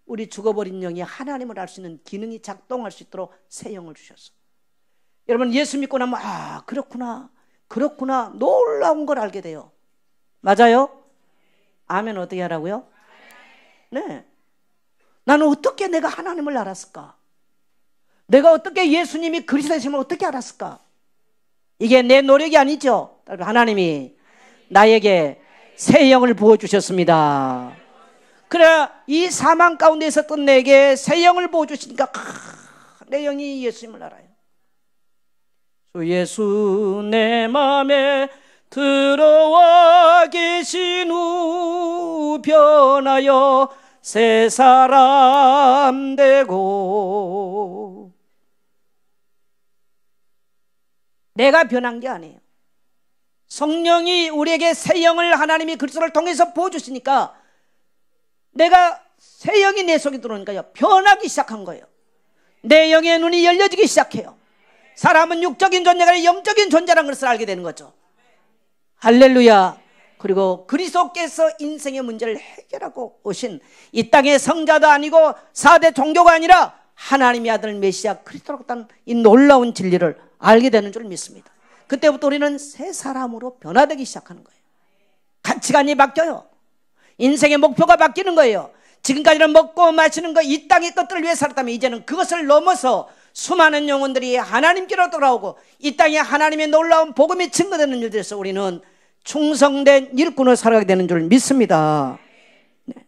우리 죽어버린 영이 하나님을 알 수 있는 기능이 작동할 수 있도록 새 영을 주셨어. 여러분, 예수 믿고 나면 그렇구나 놀라운 걸 알게 돼요. 맞아요? 아멘. 어떻게 하라고요? 네. 나는 어떻게 내가 하나님을 알았을까? 내가 어떻게 예수님이 그리스도이심을 어떻게 알았을까? 이게 내 노력이 아니죠. 하나님이 나에게 새 영을 부어주셨습니다. 그래, 이 사망 가운데 있었던 내게 새 영을 부어주시니까 내 영이 예수님을 알아요. 주 예수 내 맘에 들어와 계신 후 변하여 새 사람 되고. 내가 변한 게 아니에요. 성령이 우리에게 새 영을 하나님이 그리스도를 통해서 부어주시니까 내가 새 영이 내 속에 들어오니까요, 변하기 시작한 거예요. 내 영의 눈이 열려지기 시작해요. 사람은 육적인 존재가 아니라 영적인 존재라는 것을 알게 되는 거죠. 할렐루야. 그리고 그리스도께서 인생의 문제를 해결하고 오신 이 땅의 성자도 아니고 4대 종교가 아니라 하나님의 아들 메시아 그리스도라고 하는 이 놀라운 진리를 알게 되는 줄 믿습니다. 그때부터 우리는 새 사람으로 변화되기 시작하는 거예요. 가치관이 바뀌어요. 인생의 목표가 바뀌는 거예요. 지금까지는 먹고 마시는 거, 이 땅의 것들을 위해 살았다면 이제는 그것을 넘어서 수많은 영혼들이 하나님께로 돌아오고 이 땅에 하나님의 놀라운 복음이 증거되는 일들에서 우리는 충성된 일꾼으로 살아가게 되는 줄 믿습니다. 네.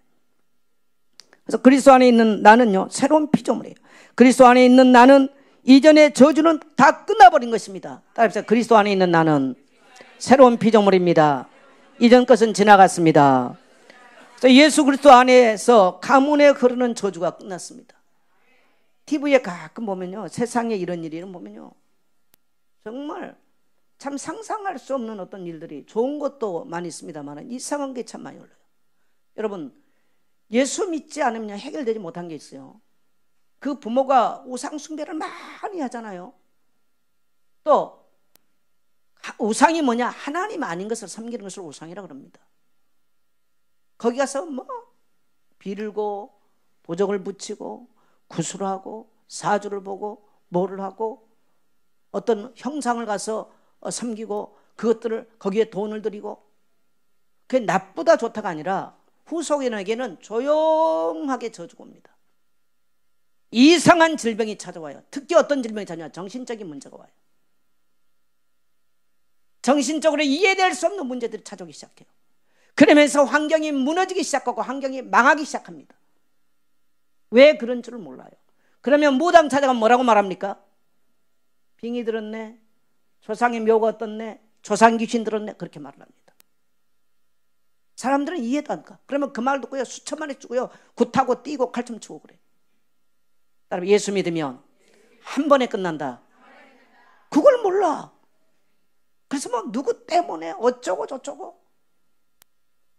그래서 그리스도 안에 있는 나는요, 새로운 피조물이에요. 그리스도 안에 있는 나는 이전의 저주는 다 끝나버린 것입니다. 따라서 그리스도 안에 있는 나는 새로운 피조물입니다. 이전 것은 지나갔습니다. 그래서 예수 그리스도 안에서 가문에 흐르는 저주가 끝났습니다. TV에 가끔 보면요, 세상에 이런 일이 보면요, 정말 참 상상할 수 없는 어떤 일들이, 좋은 것도 많이 있습니다만 이상한 게 참 많이 올라요. 여러분, 예수 믿지 않으면 해결되지 못한 게 있어요. 그 부모가 우상 숭배를 많이 하잖아요. 또 우상이 뭐냐? 하나님 아닌 것을 섬기는 것을 우상이라고 그럽니다. 거기 가서 뭐 빌고 보적을 붙이고 구슬하고 사주를 보고 뭐를 하고 어떤 형상을 가서 섬기고 그것들을 거기에 돈을 들이고, 그게 나쁘다 좋다가 아니라 후속인에게는 조용하게 저주고 옵니다. 이상한 질병이 찾아와요. 특히 어떤 질병이 찾아와요? 정신적인 문제가 와요. 정신적으로 이해될 수 없는 문제들이 찾아오기 시작해요. 그러면서 환경이 무너지기 시작하고 환경이 망하기 시작합니다. 왜 그런 줄을 몰라요. 그러면 무당 찾아가면 뭐라고 말합니까? 빙이 들었네, 조상의 묘가 어떻네, 조상 귀신 들었네, 그렇게 말을 합니다. 사람들은 이해도 안 가. 그러면 그 말 듣고요, 수천만 원 주고요, 굿하고 뛰고 칼춤 추고 그래. 여러분, 예수 믿으면 한 번에 끝난다. 그걸 몰라. 그래서 뭐 누구 때문에 어쩌고 저쩌고,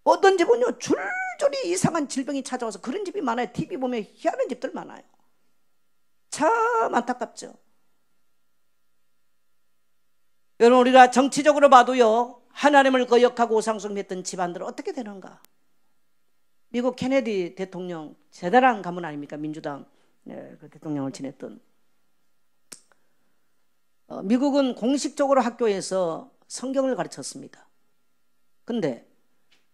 어떤 집은요 줄줄이 이상한 질병이 찾아와서 그런 집이 많아요. TV 보면 희한한 집들 많아요. 참 안타깝죠. 여러분, 우리가 정치적으로 봐도요, 하나님을 거역하고 우상숭배했던 집안들은 어떻게 되는가? 미국 케네디 대통령 대단한 가문 아닙니까? 민주당 그 대통령을 지냈던. 미국은 공식적으로 학교에서 성경을 가르쳤습니다. 근데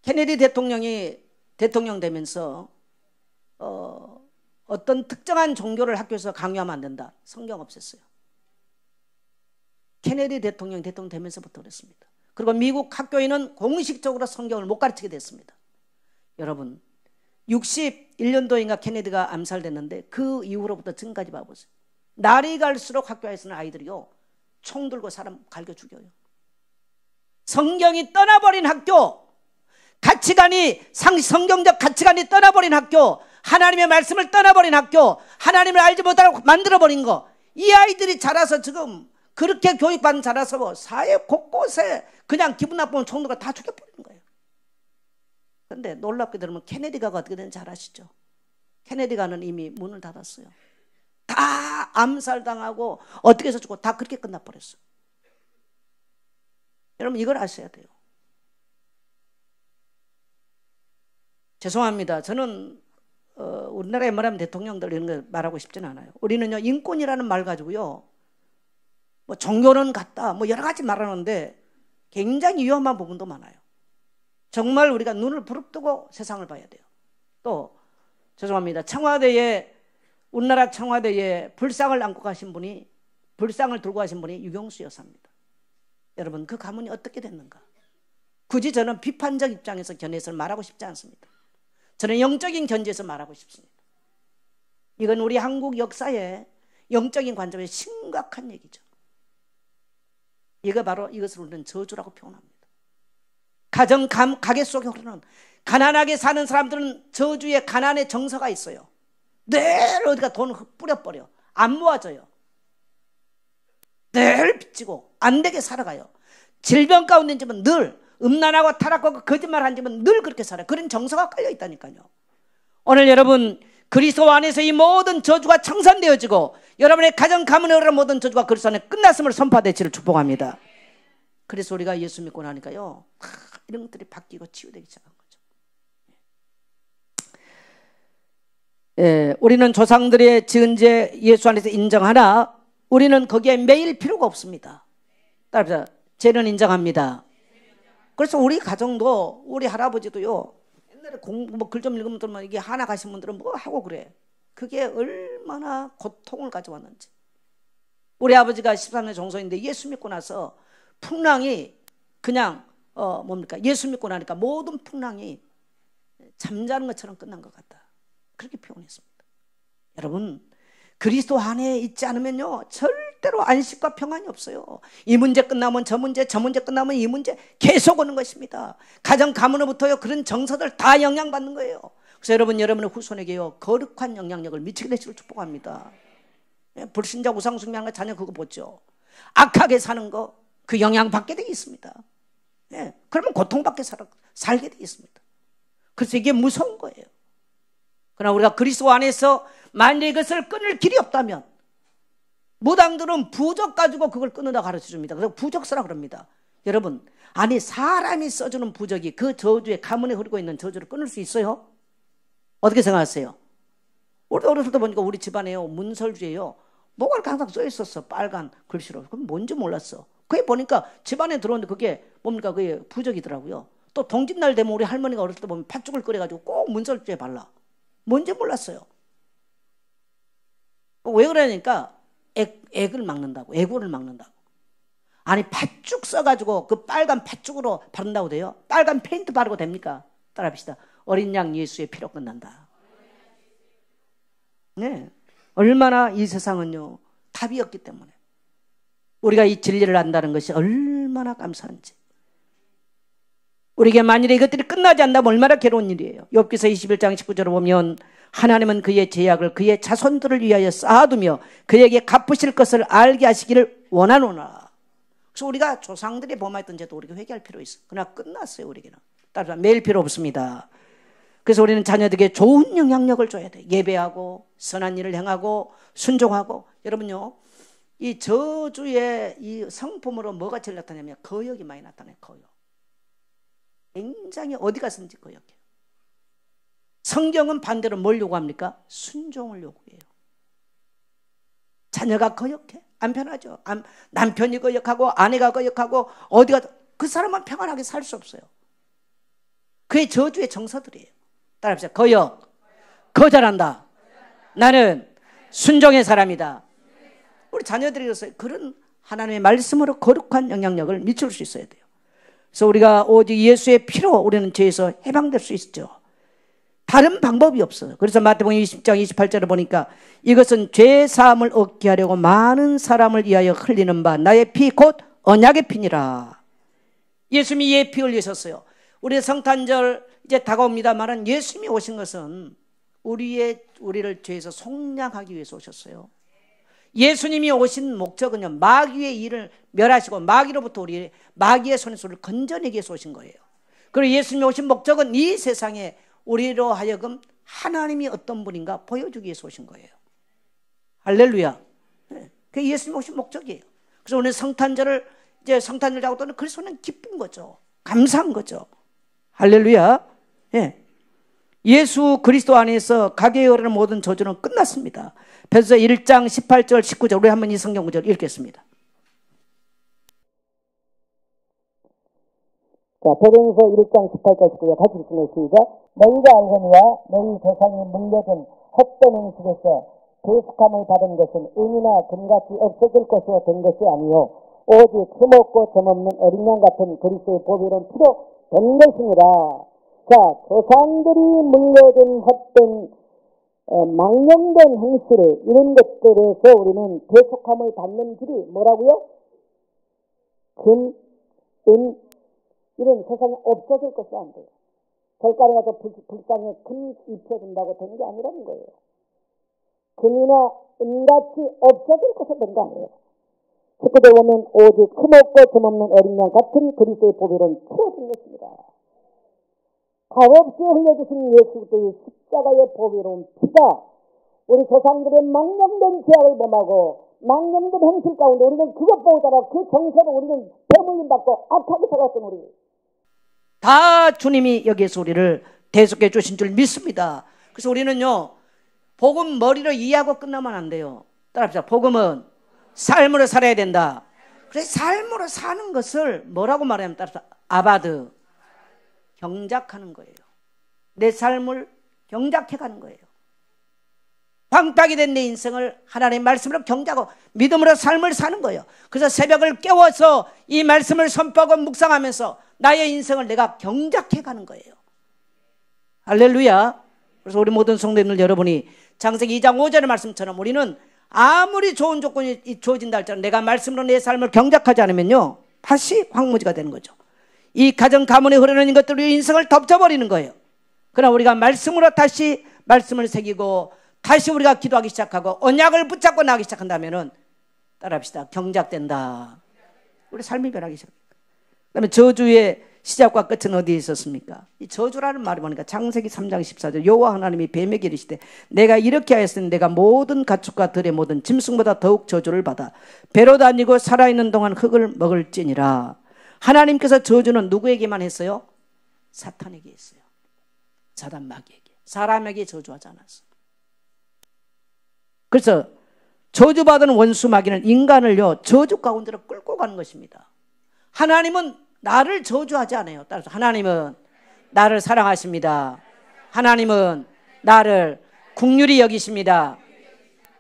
케네디 대통령이 대통령 되면서 어떤 특정한 종교를 학교에서 강요하면 안 된다. 성경 없앴어요. 케네디 대통령 되면서부터 그랬습니다. 그리고 미국 학교에는 공식적으로 성경을 못 가르치게 됐습니다. 여러분, 60 1991년도인가 케네디가 암살됐는데 그 이후로부터 지금까지 봐보세요. 날이 갈수록 학교에서는 아이들이요, 총 들고 사람 갈겨 죽여요. 성경이 떠나버린 학교, 가치관이 성경적 가치관이 떠나버린 학교, 하나님의 말씀을 떠나버린 학교, 하나님을 알지 못하고 만들어버린 거, 이 아이들이 자라서 지금 그렇게 교육받은 자라서 사회 곳곳에 그냥 기분 나쁘면 총들고 다 죽여버리는 거예요. 그런데 놀랍게 들으면 케네디가 어떻게 되는지 잘 아시죠? 케네디가는 이미 문을 닫았어요. 다 암살당하고 어떻게 해서 죽고 다 그렇게 끝나버렸어요. 여러분 이걸 아셔야 돼요. 죄송합니다. 저는 우리나라에 말하면 대통령들 이런 거 말하고 싶지는 않아요. 우리는요, 인권이라는 말 가지고요, 뭐 종교는 같다, 뭐 여러 가지 말하는데 굉장히 위험한 부분도 많아요. 정말 우리가 눈을 부릅뜨고 세상을 봐야 돼요. 또 죄송합니다. 청와대에, 우리나라 청와대에 불상을 안고 가신 분이, 불상을 들고 가신 분이 유경수 여사입니다. 여러분 그 가문이 어떻게 됐는가? 굳이 저는 비판적 입장에서 견해서 말하고 싶지 않습니다. 저는 영적인 견지에서 말하고 싶습니다. 이건 우리 한국 역사의 영적인 관점에 심각한 얘기죠. 이거 바로 이것을 우리는 저주라고 표현합니다. 가게 속에 흐르는, 가난하게 사는 사람들은 저주의 가난의 정서가 있어요. 늘 어디가 돈을 뿌려버려. 안 모아져요. 늘 빚지고 안 되게 살아가요. 질병 가운데 집은 늘, 음란하고 타락하고 거짓말한 집은 늘 그렇게 살아요. 그런 정서가 깔려 있다니까요. 오늘 여러분 그리스도 안에서 이 모든 저주가 청산되어지고 여러분의 가정 가문에 흐르는 모든 저주가 그리스도 안에 끝났음을 선포되기를 축복합니다. 그래서 우리가 예수 믿고 나니까요, 이런 것들이 바뀌고 치유되기 시작한 거죠. 예, 우리는 조상들의 지은 죄 예수 안에서 인정하나 우리는 거기에 매일 필요가 없습니다. 따라서 죄는 인정합니다. 그래서 우리 가정도, 우리 할아버지도요, 옛날에 뭐 글 좀 읽으면 들으면 이게 하나 가신 분들은 뭐 하고 그래. 그게 얼마나 고통을 가져왔는지. 우리 아버지가 13년 종소인데 예수 믿고 나서 풍랑이 그냥 예수 믿고 나니까 모든 풍랑이 잠자는 것처럼 끝난 것 같다. 그렇게 표현했습니다. 여러분 그리스도 안에 있지 않으면요, 절대로 안식과 평안이 없어요. 이 문제 끝나면 저 문제, 저 문제 끝나면 이 문제 계속 오는 것입니다. 가정 가문으로부터요, 그런 정서들 다 영향받는 거예요. 그래서 여러분, 여러분의 후손에게요, 거룩한 영향력을 미치게 되시길 축복합니다. 불신자 우상 숭배하는 거 자녀 그거 보죠. 악하게 사는 거 그 영향 받게 되어 있습니다. 그러면 고통받게 살게 되어 있습니다. 그래서 이게 무서운 거예요. 그러나 우리가 그리스도 안에서 만약에 이것을 끊을 길이 없다면, 무당들은 부적 가지고 그걸 끊으라 가르쳐 줍니다. 그래서 부적서라 그럽니다. 여러분, 아니 사람이 써주는 부적이 그 저주에, 가문에 흐르고 있는 저주를 끊을 수 있어요? 어떻게 생각하세요? 우리 어렸을 때 보니까 우리 집안에요, 문설주에요, 뭐가 항상 써 있었어. 빨간 글씨로. 그럼 뭔지 몰랐어. 그게 보니까 집안에 들어오는데 그게 뭡니까? 그게 부적이더라고요. 또 동짓날 되면 우리 할머니가 어렸을 때 보면 팥죽을 끓여가지고 꼭 문설주에 발라. 뭔지 몰랐어요. 왜 그러니까 액을 막는다고, 애고를 막는다고. 아니 팥죽 써가지고 그 빨간 팥죽으로 바른다고 돼요? 빨간 페인트 바르고 됩니까? 따라합시다. 어린 양 예수의 피로 끝난다. 네, 얼마나 이 세상은요 답이 없기 때문에 우리가 이 진리를 안다는 것이 얼마나 감사한지. 우리에게 만일에 이것들이 끝나지 않는다면 얼마나 괴로운 일이에요. 욥기서 21장 19절을 보면 하나님은 그의 제약을 그의 자손들을 위하여 쌓아두며 그에게 갚으실 것을 알게 하시기를 원하노라. 그래서 우리가 조상들이 범하였던 죄도 우리가 회개할 필요 있어요. 그러나 끝났어요. 우리에게는 따라서 매일 필요 없습니다. 그래서 우리는 자녀들에게 좋은 영향력을 줘야 돼요. 예배하고 선한 일을 행하고 순종하고. 여러분요, 이 저주의 이 성품으로 뭐가 제일 나타나냐면 거역이 많이 나타나요. 거역. 굉장히 어디 가서든지 거역해요. 성경은 반대로 뭘 요구합니까? 순종을 요구해요. 자녀가 거역해? 안 편하죠. 남편이 거역하고 아내가 거역하고 어디가, 그 사람은 평안하게 살 수 없어요. 그게 저주의 정서들이에요. 따라합시다. 거역, 거절한다. 나는 순종의 사람이다. 우리 자녀들이로서 그런 하나님의 말씀으로 거룩한 영향력을 미칠 수 있어야 돼요. 그래서 우리가 오직 예수의 피로 우리는 죄에서 해방될 수 있죠. 다른 방법이 없어요. 그래서 마태복음 20장 28절에 보니까 이것은 죄 사함을 얻게 하려고 많은 사람을 위하여 흘리는 바 나의 피 곧 언약의 피니라. 예수님이 예 피 흘리셨어요. 우리 성탄절 이제 다가옵니다만은 예수님이 오신 것은 우리를 죄에서 속량하기 위해서 오셨어요. 예수님이 오신 목적은요, 마귀의 일을 멸하시고 마귀로부터 마귀의 손에서 우리를 건져내기 위해서 오신 거예요. 그리고 예수님이 오신 목적은 이 세상에 우리로 하여금 하나님이 어떤 분인가 보여주기 위해서 오신 거예요. 할렐루야. 그게 예수님이 오신 목적이에요. 그래서 오늘 성탄절을 이제 성탄절 자고도는 그리스도는 기쁜 거죠. 감사한 거죠. 할렐루야. 예. 예수 그리스도 안에서 가게에 흐르는 모든 저주는 끝났습니다. 베드로서 1장 18절 19절 우리 한번 이 성경 구절 읽겠습니다. 자, 베드로서 1장 18절 19절 같이 읽습니다. 시작. 너희가 알거니와 너희 조상이 물려준 헛된 음식에서 대속함을 받은 것은 은이나 금같이 없어질 것으로 된 것이 아니요 오직 흠없고 점없는 어린 양 같은 그리스도의 보배로운 피로 된 것이니라. 자, 조상들이 물려준 헛된 망령된 행실을 이런 것들에서 우리는 대속함을 받는 길이 뭐라고요? 금, 은 이런 세상에 없어질 것이 안 돼요. 결과를 가서 불쌍에 금 입혀준다고 되는 게 아니라는 거예요. 금이나 은같이 없어질 것이 된 거 아니에요. 19절 보면 오직 흠없고 점없는 어린 양 같은 그리스도의 보배로운 피어진 것입니다. 값없이 흘려주신 예수 그리스도의 십자가의 보배로운 피가 우리 조상들의 망령된 죄악을 범하고 망령된 행실 가운데 우리는 그것 보고자라 그 정세를 우리는 배물림 받고 악하게 살았던 우리 다 주님이 여기에서 우리를 대속해 주신 줄 믿습니다. 그래서 우리는요, 복음 머리로 이해하고 끝나면 안 돼요. 따라합시다. 복음은 삶으로 살아야 된다. 그래서 삶으로 사는 것을 뭐라고 말하냐면 따라서 아바드, 경작하는 거예요. 내 삶을 경작해 가는 거예요. 방박이 된 내 인생을 하나님의 말씀으로 경작하고 믿음으로 삶을 사는 거예요. 그래서 새벽을 깨워서 이 말씀을 선포하고 묵상하면서 나의 인생을 내가 경작해 가는 거예요. 할렐루야. 그래서 우리 모든 성도님들 여러분이 창세기 2장 5절의 말씀처럼 우리는 아무리 좋은 조건이 주어진다 할지라도 내가 말씀으로 내 삶을 경작하지 않으면요, 다시 황무지가 되는 거죠. 이 가정 가문에 흐르는 것들이 인생을 덮쳐버리는 거예요. 그러나 우리가 말씀으로 다시 말씀을 새기고 다시 우리가 기도하기 시작하고 언약을 붙잡고 나가기 시작한다면은 따라합시다. 경작된다. 우리 삶이 변하기 시작합니다. 그다음에 저주의 시작과 끝은 어디에 있었습니까? 이 저주라는 말이 보니까 창세기 3장 14절 여호와 하나님이 뱀에게 이르시되 내가 이렇게 하였으니 내가 모든 가축과 들의 모든 짐승보다 더욱 저주를 받아 배로 다니고 살아있는 동안 흙을 먹을지니라. 하나님께서 저주는 누구에게만 했어요? 사탄에게 했어요. 사단 마귀에게. 사람에게 저주하지 않았어요. 그래서 저주받은 원수 마귀는 인간을요, 저주 가운데로 끌고 가는 것입니다. 하나님은 나를 저주하지 않아요. 따라서 하나님은 나를 사랑하십니다. 하나님은 나를 긍휼히 여기십니다.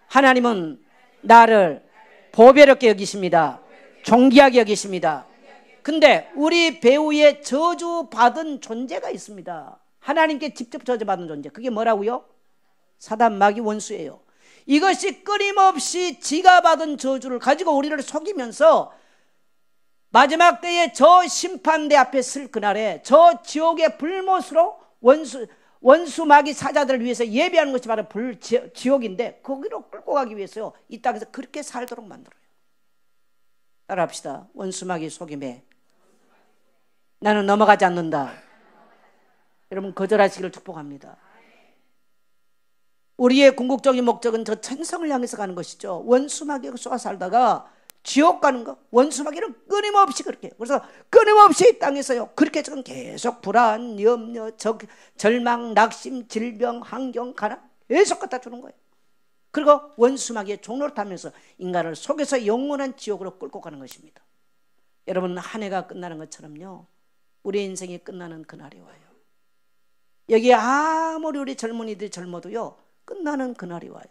하나님은 나를 보배롭게 여기십니다. 존귀하게 여기십니다. 근데 우리 배후에 저주받은 존재가 있습니다. 하나님께 직접 저주받은 존재. 그게 뭐라고요? 사단 마귀 원수예요. 이것이 끊임없이 지가 받은 저주를 가지고 우리를 속이면서 마지막 때에 저 심판대 앞에 쓸 그날에 저 지옥의 불못으로 원수 마귀 사자들을 위해서 예배하는 것이 바로 지옥인데 거기로 끌고 가기 위해서요, 이 땅에서 그렇게 살도록 만들어요. 따라합시다. 원수 마귀 속임에 나는 넘어가지 않는다. 여러분 거절하시기를 축복합니다. 우리의 궁극적인 목적은 저 천성을 향해서 가는 것이죠. 원수 마귀가 쏘아 살다가 지옥 가는 거, 원수 마귀는 끊임없이 그렇게. 그래서 끊임없이 이 땅에서요, 그렇게 지금 계속 불안, 염려, 절망, 낙심, 질병, 환경, 가난 계속 갖다 주는 거예요. 그리고 원수 마귀의 종로를 타면서 인간을 속여서 영원한 지옥으로 끌고 가는 것입니다. 여러분, 한 해가 끝나는 것처럼요, 우리 인생이 끝나는 그날이 와요. 여기에 아무리 우리 젊은이들이 젊어도요, 끝나는 그날이 와요.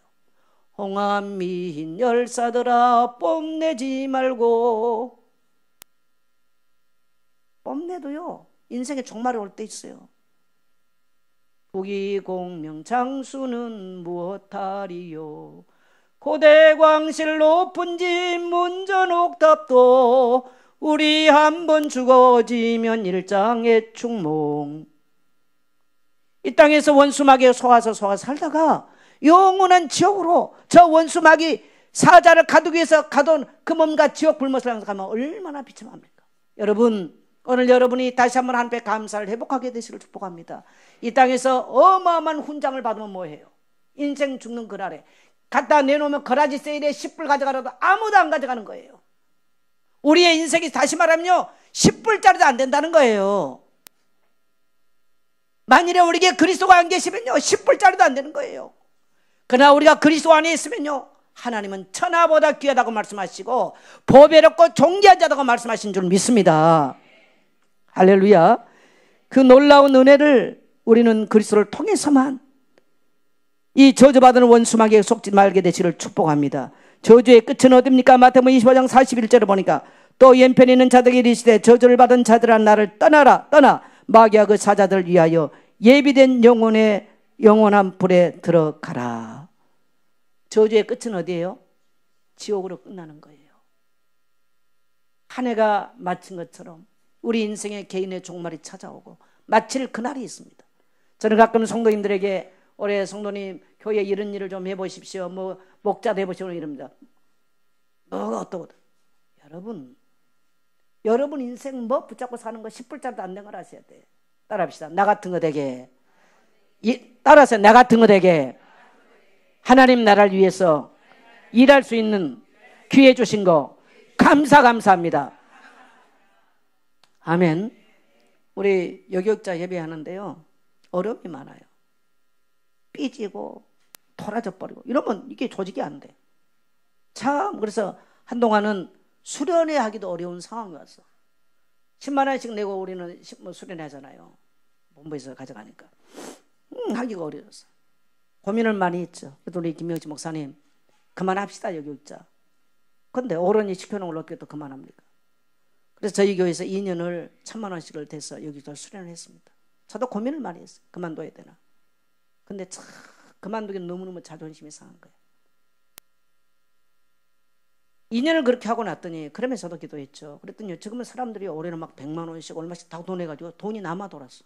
홍합 미인 열사들아 뽐내지 말고. 뽐내도요 인생에 종말이 올 때 있어요. 부귀공명 장수는 무엇하리요. 고대광실 높은 집 문전옥답도 우리 한번 죽어지면 일장의 충몽. 이 땅에서 원수마귀에 속아서 살다가 영원한 지옥으로 저 원수마귀 사자를 가두기 위해서 가둔 그 몸과 지옥 불못을 가면 얼마나 비참합니까? 여러분, 오늘 여러분이 다시 한번 한 배 감사를 회복하게 되시길 축복합니다. 이 땅에서 어마어마한 훈장을 받으면 뭐해요? 인생 죽는 그날에 갖다 내놓으면 거라지 세일에 10불 가져가라도 아무도 안 가져가는 거예요. 우리의 인생이 다시 말하면요 10불짜리도 안 된다는 거예요. 만일에 우리에게 그리스도가 안 계시면요 10불짜리도 안 되는 거예요. 그러나 우리가 그리스도 안에 있으면요 하나님은 천하보다 귀하다고 말씀하시고 보배롭고 존귀한 자다고 말씀하신 줄 믿습니다. 할렐루야. 그 놀라운 은혜를 우리는 그리스도를 통해서만 이 저주받은 원수마귀에 속지 말게 되시기를 축복합니다. 저주의 끝은 어딥니까? 마태복음 25장 41절을 보니까 또 왼편에 있는 자들에게 이르시되 저주를 받은 자들아 나를 떠나 마귀와 그 사자들을 위하여 예비된 영원한 불에 들어가라. 저주의 끝은 어디예요? 지옥으로 끝나는 거예요. 한 해가 마친 것처럼 우리 인생의 개인의 종말이 찾아오고 마칠 그날이 있습니다. 저는 가끔 성도님들에게 올해 성도님 교회 이런 일을 좀 해보십시오. 뭐 목자도 해보시고 이럽니다. 뭐가 어떠고 여러분 인생 뭐 붙잡고 사는 거 10불짜리도 안 된 걸 아셔야 돼. 따라합시다. 나 같은 거 되게. 따라서 나 같은 거 되게. 하나님 나라를 위해서 일할 수 있는 기회 주신 거 감사합니다. 아멘. 우리 여교육자 예배하는데요 어려움이 많아요. 삐지고 토라져 버리고 이러면 이게 조직이 안 돼. 참 그래서 한동안은 수련회 하기도 어려운 상황이 왔어. 10만 원씩 내고 우리는 수련회 하잖아요. 본부에서 가져가니까 하기가 어려웠어. 고민을 많이 했죠. 그래도 우리 김명지 목사님 그만합시다 여교육자. 근데 어른이 시켜놓은 걸 어떻게 또 그만합니까? 그래서 저희 교회에서 2년을 1,000만 원씩을 대서 여기서 수련을 했습니다. 저도 고민을 많이 했어요. 그만둬야 되나. 근데 참 그만두기는 너무너무 자존심이 상한 거예요. 2년을 그렇게 하고 났더니 그러면서 저도 기도했죠. 그랬더니 지금은 사람들이 올해는 막 100만 원씩 얼마씩 다 돈해가지고 돈이 남아 돌았어.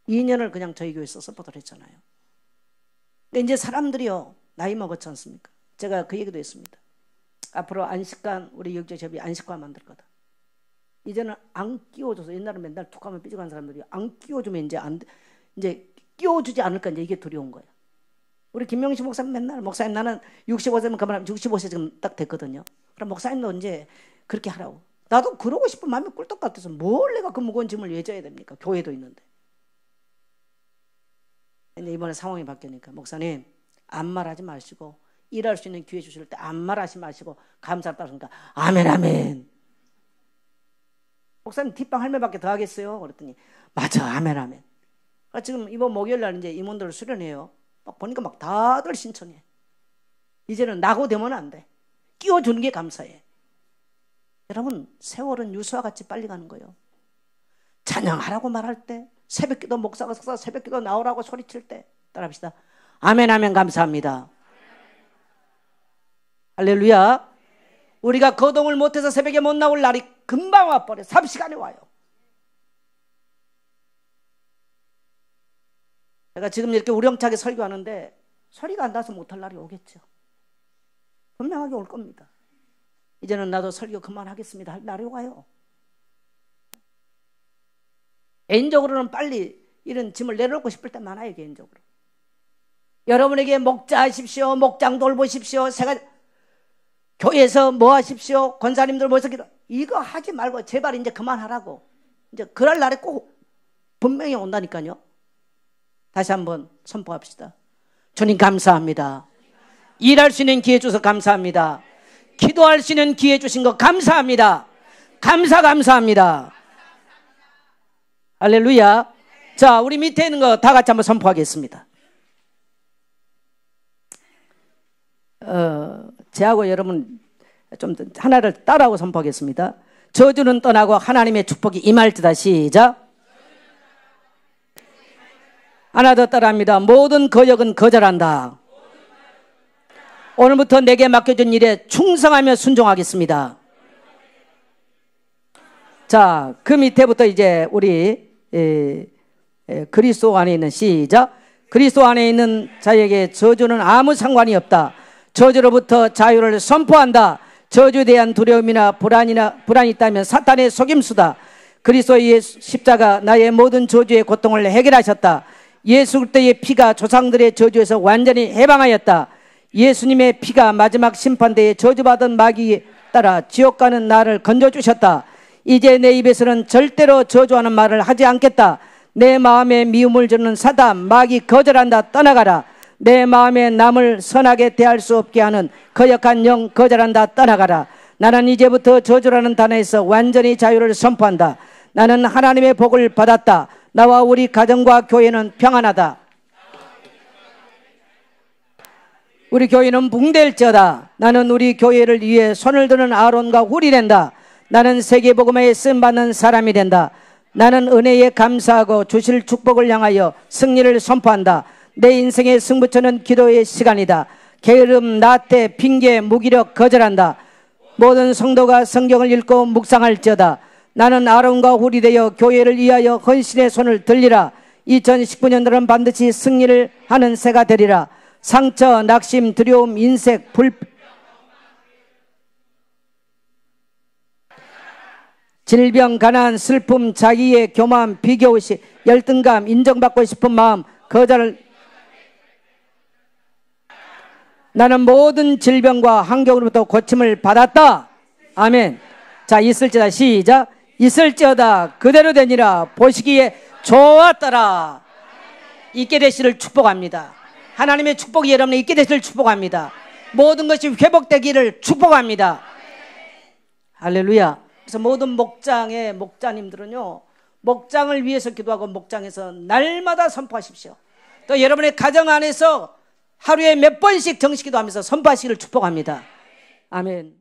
2년을 그냥 저희 교회에서 서포트를 했잖아요. 근데 이제 사람들이요 나이 먹었지 않습니까? 제가 그 얘기도 했습니다. 앞으로 안식관 우리 여기저기 안식관 만들 거다. 이제는 안 끼워줘서 옛날에 맨날 툭하면 삐져간 사람들이 안 끼워주면 이제 끼워주지 않을까 이제 이게 두려운 거예요. 우리 김명식 목사님 맨날 목사님 나는 65세면 그만하면 65세 지금 딱 됐거든요. 그럼 목사님도 이제 그렇게 하라고. 나도 그러고 싶은 마음이 꿀떡 같아서 뭘 내가 그 무거운 짐을 왜 져야 됩니까? 교회도 있는데. 근데 이번에 상황이 바뀌니까 목사님 아무 말하지 마시고 일할 수 있는 기회 주실 때 아무 말하지 마시고 감사를 따르니까 아멘. 목사님 뒷방 할매밖에 더 하겠어요? 그랬더니 맞아 아멘. 지금 이번 목요일날 이제 임원들을 수련해요. 막 보니까 막 다들 신청해. 이제는 나고 되면 안 돼. 끼워주는 게 감사해. 여러분 세월은 유수와 같이 빨리 가는 거예요. 찬양하라고 말할 때 새벽기도 목사가 서서 새벽기도 나오라고 소리칠 때 따라합시다. 아멘 감사합니다. 할렐루야. 우리가 거동을 못해서 새벽에 못 나올 날이 금방 와버려. 3시간에 와요. 제가 지금 이렇게 우렁차게 설교하는데 소리가 안 나서 못할 날이 오겠죠. 분명하게 올 겁니다. 이제는 나도 설교 그만하겠습니다 할 날이 와요. 개인적으로는 빨리 이런 짐을 내려놓고 싶을 때 많아요. 개인적으로 여러분에게 목자하십시오, 목장 돌보십시오, 교회에서 뭐 하십시오, 권사님들 모여서 기도 이거 하지 말고 제발 이제 그만하라고. 이제 그럴 날이 꼭 분명히 온다니까요. 다시 한번 선포합시다. 주님 감사합니다. 일할 수 있는 기회 주셔서 감사합니다. 기도할 수 있는 기회 주신 거 감사합니다. 감사합니다. 할렐루야. 자, 우리 밑에 있는 거 다 같이 한번 선포하겠습니다. 제하고 여러분 좀 하나를 따라하고 선포하겠습니다. 저주는 떠나고 하나님의 축복이 임할지다. 시작. 하나 더 따라합니다. 모든 거역은 거절한다. 오늘부터 내게 맡겨준 일에 충성하며 순종하겠습니다. 자, 그 밑에부터 이제 우리 그리스도 안에 있는 시작. 그리스도 안에 있는 자에게 저주는 아무 상관이 없다. 저주로부터 자유를 선포한다. 저주에 대한 두려움이나 불안이 있다면 사탄의 속임수다. 그리스도의 십자가 나의 모든 저주의 고통을 해결하셨다. 예수 그리스도의 피가 조상들의 저주에서 완전히 해방하였다. 예수님의 피가 마지막 심판대에 저주받은 마귀에 따라 지옥 가는 나를 건져주셨다. 이제 내 입에서는 절대로 저주하는 말을 하지 않겠다. 내 마음에 미움을 주는 사단 마귀 거절한다. 떠나가라. 내 마음에 남을 선하게 대할 수 없게 하는 거역한 영 거절한다. 떠나가라. 나는 이제부터 저주라는 단어에서 완전히 자유를 선포한다. 나는 하나님의 복을 받았다. 나와 우리 가정과 교회는 평안하다. 우리 교회는 붕댈지어다. 나는 우리 교회를 위해 손을 드는 아론과 훌이 된다. 나는 세계복음에 쓰임받는 사람이 된다. 나는 은혜에 감사하고 주실 축복을 향하여 승리를 선포한다. 내 인생의 승부처는 기도의 시간이다. 게으름, 나태, 핑계, 무기력 거절한다. 모든 성도가 성경을 읽고 묵상할지어다. 나는 아론과 훌이 되어 교회를 위하여 헌신의 손을 들리라. 2019년도는 반드시 승리를 하는 새가 되리라. 상처, 낙심, 두려움, 인색, 질병, 가난, 슬픔, 자기의 교만, 비교의식, 열등감, 인정받고 싶은 마음, 거절. 나는 모든 질병과 환경으로부터 고침을 받았다. 아멘. 자, 있을지어다. 시작. 있을지어다. 그대로 되니라. 보시기에 좋았더라. 있게 되시를 축복합니다. 하나님의 축복이 여러분에 있게 되시를 축복합니다. 모든 것이 회복되기를 축복합니다. 할렐루야. 그래서 모든 목장의 목자님들은요, 목장을 위해서 기도하고 목장에서 날마다 선포하십시오. 또 여러분의 가정 안에서 하루에 몇 번씩 정식 기도하면서 선포하시기를 축복합니다. 아멘.